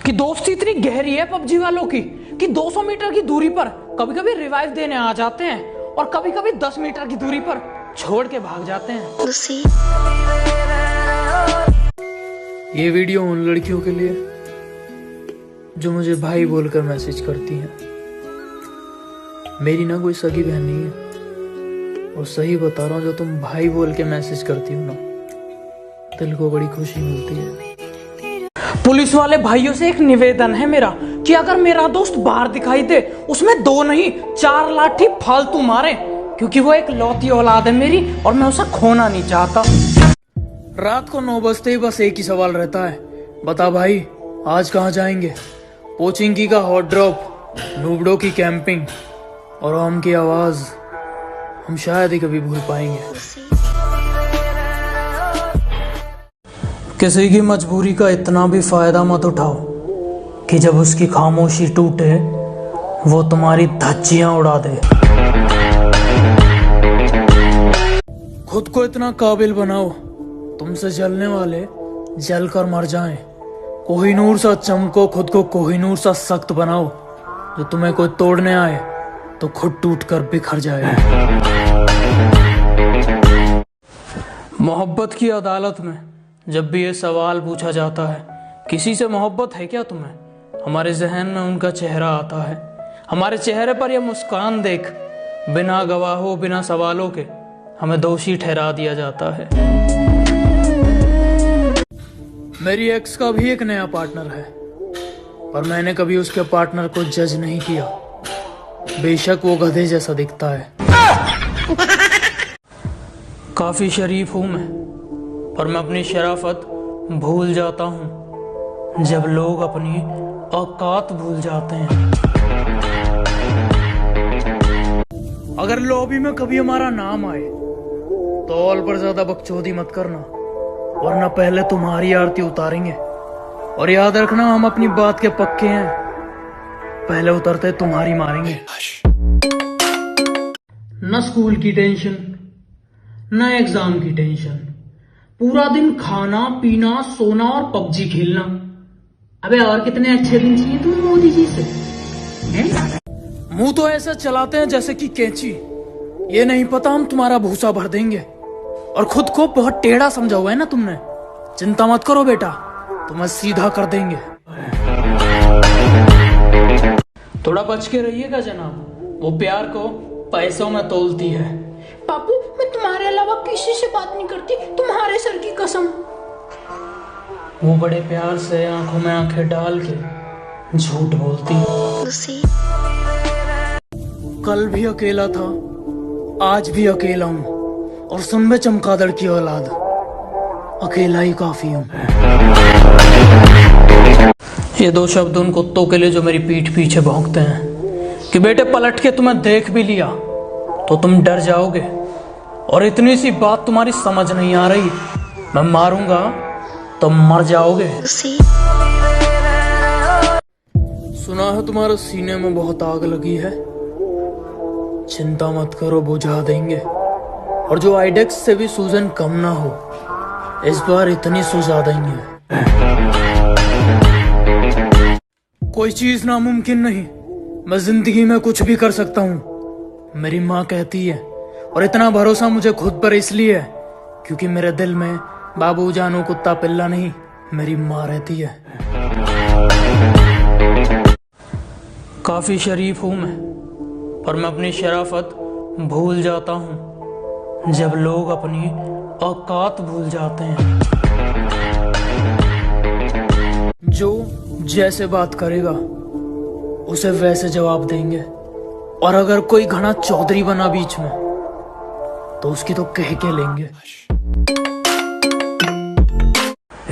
कि दोस्ती इतनी गहरी है पबजी वालों की कि 200 मीटर की दूरी पर कभी कभी रिवाइव देने आ जाते हैं और कभी कभी 10 मीटर की दूरी पर छोड़ के भाग जाते हैं। ये वीडियो उन लड़कियों के लिए जो मुझे भाई बोलकर मैसेज करती हैं। मेरी ना कोई सगी बहन नहीं है और सही बता रहा हूँ, जो तुम भाई बोल के मैसेज करती हो ना, दिल को बड़ी खुशी मिलती है। पुलिस वाले भाइयों से एक निवेदन है मेरा कि अगर मेरा दोस्त बाहर दिखाई दे उसमें 2 नहीं 4 लाठी फालतू मारे, क्योंकि वो एक लौती औलाद है मेरी और मैं उसे खोना नहीं चाहता। रात को 9 बजते ही बस एक ही सवाल रहता है, बता भाई आज कहाँ जाएंगे? पोचिंकी का हॉट ड्रॉप, नूबडो की कैंपिंग और ओम की आवाज हम शायद ही कभी भूल पाएंगे। किसी की मजबूरी का इतना भी फायदा मत उठाओ कि जब उसकी खामोशी टूटे वो तुम्हारी धज्जियां उड़ा दे। खुद को इतना काबिल बनाओ तुमसे जलने वाले जल कर मर जाएं। कोहिनूर सा चमको, खुद को कोहिनूर सा सख्त बनाओ, जो तुम्हें कोई तोड़ने आए तो खुद टूट कर बिखर जाए। मोहब्बत की अदालत में जब भी ये सवाल पूछा जाता है, किसी से मोहब्बत है क्या तुम्हें, हमारे जहन में उनका चेहरा आता है। हमारे चेहरे पर यह मुस्कान देख बिना गवाहों बिना सवालों के हमें दोषी ठहरा दिया जाता है। मेरी एक्स का भी एक नया पार्टनर है, पर मैंने कभी उसके पार्टनर को जज नहीं किया, बेशक वो गधे जैसा दिखता है। काफी शरीफ हूं मैं, पर मैं अपनी शराफत भूल जाता हूं जब लोग अपनी औकात भूल जाते हैं। अगर लॉबी में कभी हमारा नाम आए तो ऑल पर ज्यादा बकचोदी मत करना, वरना पहले तुम्हारी आरती उतारेंगे। और याद रखना हम अपनी बात के पक्के हैं, पहले उतरते तुम्हारी मारेंगे। न स्कूल की टेंशन न एग्जाम की टेंशन, पूरा दिन खाना पीना सोना और पबजी खेलना। अबे और कितने अच्छे दिन चाहिए तुम मोदी जी से? मुंह तो ऐसा चलाते हैं जैसे कि कैंची, ये नहीं पता हम तुम्हारा भूसा भर देंगे। और खुद को बहुत टेढ़ा समझा हुआ है ना तुमने। चिंता मत करो बेटा, तुम्हें सीधा कर देंगे। थोड़ा बच के रहिएगा जनाब, वो प्यार को पैसों में तोलती है। पापू मैं तुम्हारे अलावा किसी से बात नहीं करती, तुम्हारे सर की कसम। वो बड़े प्यार से आंखों में आंखें डाल के झूठ बोलती है। कल भी अकेला था, आज भी अकेला हूँ, और सुन बे चमगादड़ की औलाद, अकेला ही काफी हूँ। ये 2 शब्द उन कुत्तों के लिए जो मेरी पीठ पीछे भौंकते हैं कि बेटे पलट के तुम्हें देख भी लिया तो तुम डर जाओगे, और इतनी सी बात तुम्हारी समझ नहीं आ रही, मैं मारूंगा तो मर जाओगे। सुना है तुम्हारे सीने में बहुत आग लगी है, चिंता मत करो बुझा देंगे। और जो आइडेक्स से भी सूजन कम ना हो, इस बार इतनी सुझा देंगे। कोई चीज नामुमकिन नहीं, मैं जिंदगी में कुछ भी कर सकता हूँ, मेरी माँ कहती है। और इतना भरोसा मुझे खुद पर इसलिए है क्योंकि मेरे दिल में बाबू जानू कुत्ता पिल्ला नहीं, मेरी माँ रहती है। काफी शरीफ हूं मैं, पर मैं अपनी शराफत भूल जाता हूं जब लोग अपनी औकात भूल जाते हैं। जो जैसे बात करेगा उसे वैसे जवाब देंगे, और अगर कोई घना चौधरी बना बीच में तो उसकी तो कह के लेंगे।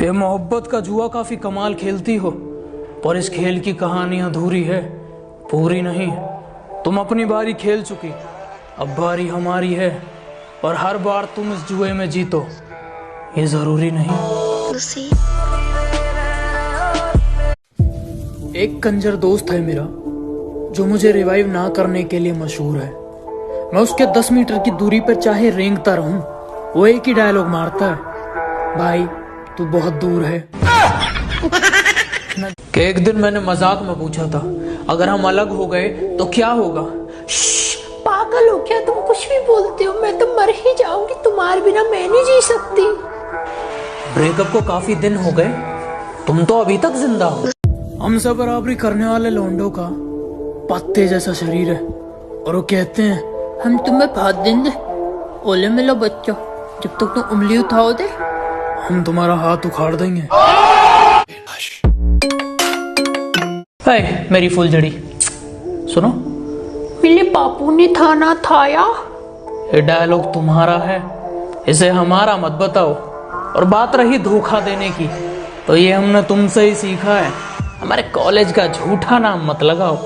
ये मोहब्बत का जुआ काफी कमाल खेलती हो, पर इस खेल की कहानी अधूरी है, पूरी नहीं। तुम अपनी बारी खेल चुकी, अब बारी हमारी है, और हर बार तुम इस जुए में जीतो ये जरूरी नहीं। एक कंजर दोस्त है मेरा जो मुझे रिवाइव ना करने के लिए मशहूर है। मैं उसके 10 मीटर की दूरी पर चाहे रेंगता रहूं, वो एक ही डायलॉग मारता है, भाई तू बहुत दूर है। कि एक दिन मैंने मजाक में पूछा था, अगर हम अलग हो गए तो क्या होगा? पागल हो क्या तुम? कुछ भी बोलते हो, मैं तो मर ही जाऊंगी, तुम्हारे बिना मैं नहीं जी सकती। ब्रेकअप को काफी दिन हो गए, तुम तो अभी तक जिंदा हो। हमसे बराबरी करने वाले लोंडो का पत्ते जैसा शरीर है और वो कहते हैं हम तुम्हें भाग देंगे। ओले मिलो बच्चों, जब तक तुम उंगली उठाओ दे हम तुम्हारा हाथ उखाड़ देंगे। मेरी फुलझड़ी सुनो, मेरे बापू ने थाना थाया। ये डायलॉग तुम्हारा है, इसे हमारा मत बताओ। और बात रही धोखा देने की, तो ये हमने तुमसे ही सीखा है। हमारे कॉलेज का झूठा नाम मत लगाओ।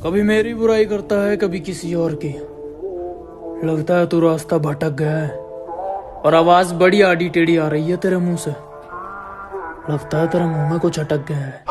कभी मेरी बुराई करता है, कभी किसी और की। लगता है तू रास्ता भटक गया है और आवाज बड़ी आड़ी टेढ़ी आ रही है तेरे मुंह से। लगता है तेरे मुंह में कुछ अटक गया है।